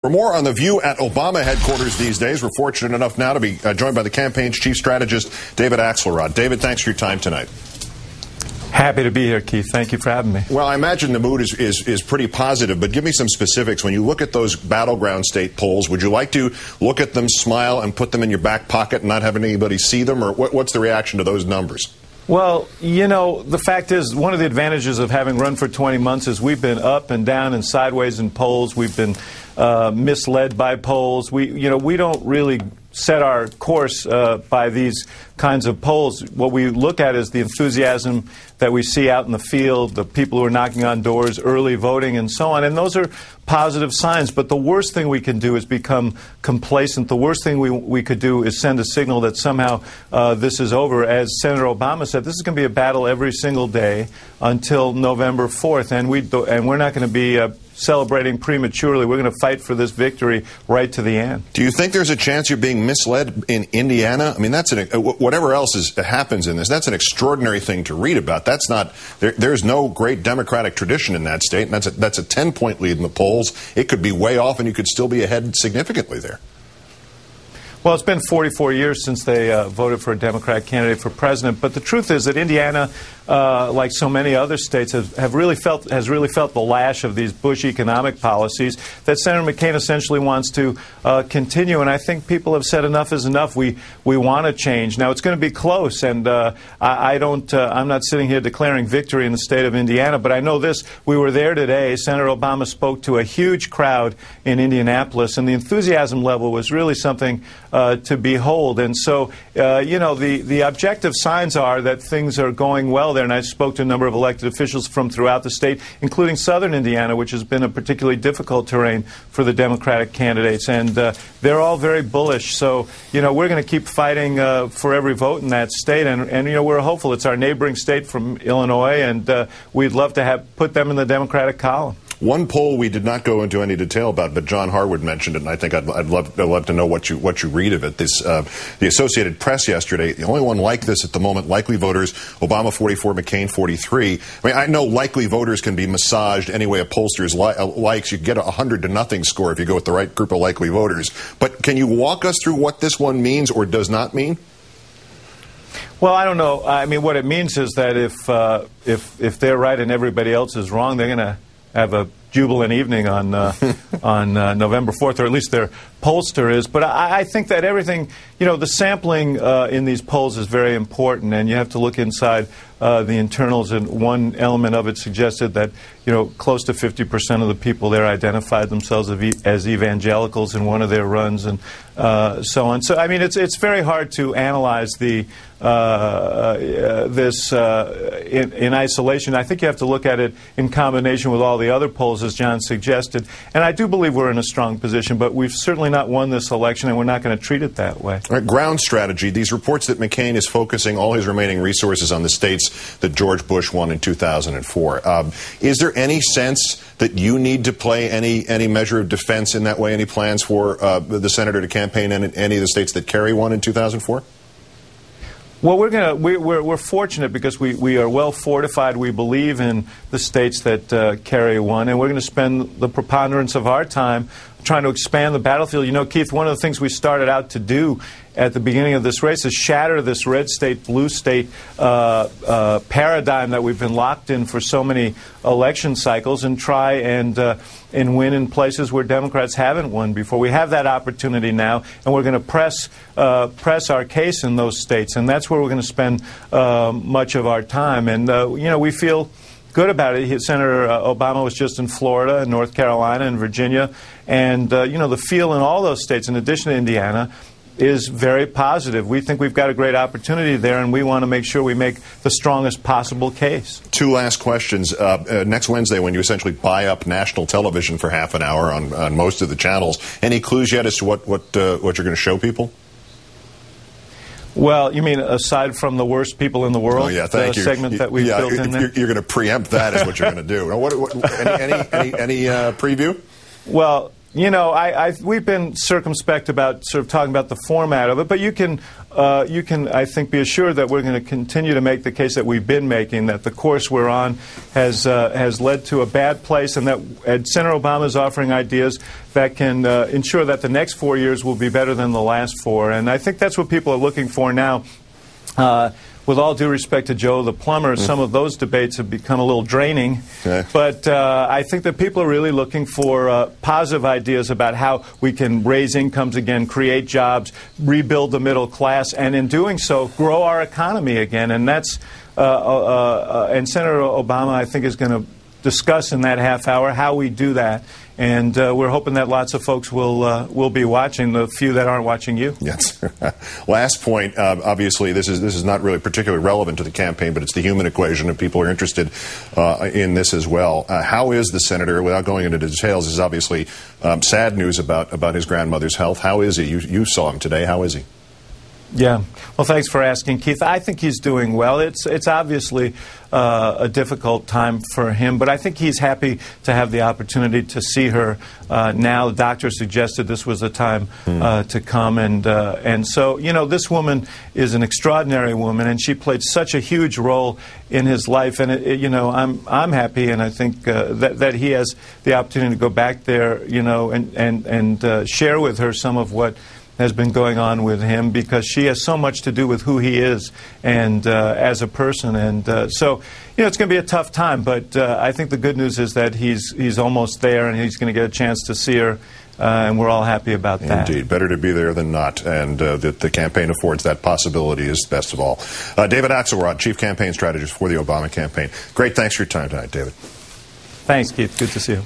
For more on the view at Obama headquarters these days, we're fortunate enough now to be joined by the campaign's chief strategist, David Axelrod. David, thanks for your time tonight. Happy to be here, Keith. Thank you for having me. Well, I imagine the mood is pretty positive, but give me some specifics. When you look at those battleground state polls, would you like to look at them, smile, and put them in your back pocket and not have anybody see them? Or what's the reaction to those numbers? Well, you know, the fact is, one of the advantages of having run for 20 months is we've been up and down and sideways in polls. We've been misled by polls. We don't really set our course by these kinds of polls. What we look at is the enthusiasm that we see out in the field, the people who are knocking on doors, early voting, and so on. And those are positive signs. But the worst thing we can do is become complacent. The worst thing we could do is send a signal that somehow this is over. As Senator Obama said, this is going to be a battle every single day until November 4th. And we're not going to be celebrating prematurely. We're going to fight for this victory right to the end. Do you think there's a chance you're being misled in Indiana? I mean, that's whatever else happens in this, that's an extraordinary thing to read about. That's not there's no great Democratic tradition in that state, and that's a 10-point lead in the polls. It could be way off, and you could still be ahead significantly there. Well, it's been 44 years since they voted for a Democratic candidate for president. But the truth is that Indiana, like so many other states, has really felt the lash of these Bush economic policies that Senator McCain essentially wants to continue. And I think people have said enough is enough. We want to change. Now, it's going to be close, and I'm not sitting here declaring victory in the state of Indiana, but I know this. We were there today. Senator Obama spoke to a huge crowd in Indianapolis, and the enthusiasm level was really something to behold. And so, the objective signs are that things are going well there. And I spoke to a number of elected officials from throughout the state, including southern Indiana, which has been a particularly difficult terrain for the Democratic candidates. And they're all very bullish. So, we're going to keep fighting for every vote in that state. And we're hopeful. It's our neighboring state from Illinois, and we'd love to put them in the Democratic column. One poll we did not go into any detail about, but John Harwood mentioned it, and I think I'd love to know what you read of it. The Associated Press yesterday, the only one like this at the moment, likely voters, Obama 44, McCain 43. I mean, I know likely voters can be massaged any way a pollster's likes. You get a 100-0 score if you go with the right group of likely voters. But can you walk us through what this one means or does not mean? Well, I don't know. I mean, what it means is that if they're right and everybody else is wrong, they're going to have a jubilant evening on November 4th, or at least their pollster is. But I think that everything, the sampling in these polls is very important, and you have to look inside the internals. And one element of it suggested that, close to 50% of the people there identified themselves as evangelicals in one of their runs, and so on. So, I mean, it's very hard to analyze this in isolation. I think you have to look at it in combination with all the other polls, as John suggested. And I do believe we're in a strong position, but we've certainly not won this election, and we're not going to treat it that way. All right, ground strategy. These reports that McCain is focusing all his remaining resources on the states that George Bush won in 2004. Is there any sense that you need to play any measure of defense in that way? Any plans for the senator to campaign in any of the states that Kerry won in 2004? Well, we're fortunate because we are well fortified. We believe in the states that Kerry won, and we're going to spend the preponderance of our time trying to expand the battlefield. Keith, one of the things we started out to do at the beginning of this race is shatter this red state, blue state paradigm that we've been locked in for so many election cycles, and try and win in places where Democrats haven't won before. We have that opportunity now, and we're going to press our case in those states, and that's where we're going to spend much of our time. And we feel good about it. Senator Obama was just in Florida and North Carolina and Virginia, and the feel in all those states, in addition to Indiana, is very positive. We think we've got a great opportunity there, and we want to make sure we make the strongest possible case. Two last questions. Next Wednesday, when you essentially buy up national television for half an hour on most of the channels, any clues yet as to what you're going to show people? Well, you mean aside from the worst people in the world? Oh, yeah, thank you. Segment that we've built in there? You're going to preempt that is what you're going to do. Any preview? Well, You know, we've been circumspect about sort of talking about the format of it, but you can, I think, be assured that we're going to continue to make the case that we've been making, that the course we're on has led to a bad place, and that Senator Obama is offering ideas that can ensure that the next 4 years will be better than the last 4. And I think that's what people are looking for now. With all due respect to Joe the plumber, some of those debates have become a little draining. Okay. But I think that people are really looking for positive ideas about how we can raise incomes again, create jobs, rebuild the middle class, and in doing so, grow our economy again. And that's and Senator Obama, I think, is going to discuss in that half hour how we do that. And we're hoping that lots of folks will be watching, the few that aren't watching you. Yes. Last point, obviously, this is not really particularly relevant to the campaign, but it's the human equation, and people are interested in this as well. How is the senator, without going into details, this is obviously sad news about his grandmother's health. How is he? You saw him today. How is he? Yeah. Well, thanks for asking, Keith. I think he's doing well. It's obviously a difficult time for him, but I think he's happy to have the opportunity to see her now. The doctor suggested this was the time to come, and so, you know, this woman is an extraordinary woman, and she played such a huge role in his life. And you know, I'm happy, and I think that he has the opportunity to go back there, you know, and share with her some of what has been going on with him, because she has so much to do with who he is and as a person. And so, you know, it's going to be a tough time, but I think the good news is that he's almost there, and he's going to get a chance to see her, and we're all happy about that. Indeed. Better to be there than not, and the campaign affords that possibility is best of all. David Axelrod, Chief Campaign Strategist for the Obama campaign. Great. Thanks for your time tonight, David. Thanks, Keith. Good to see you.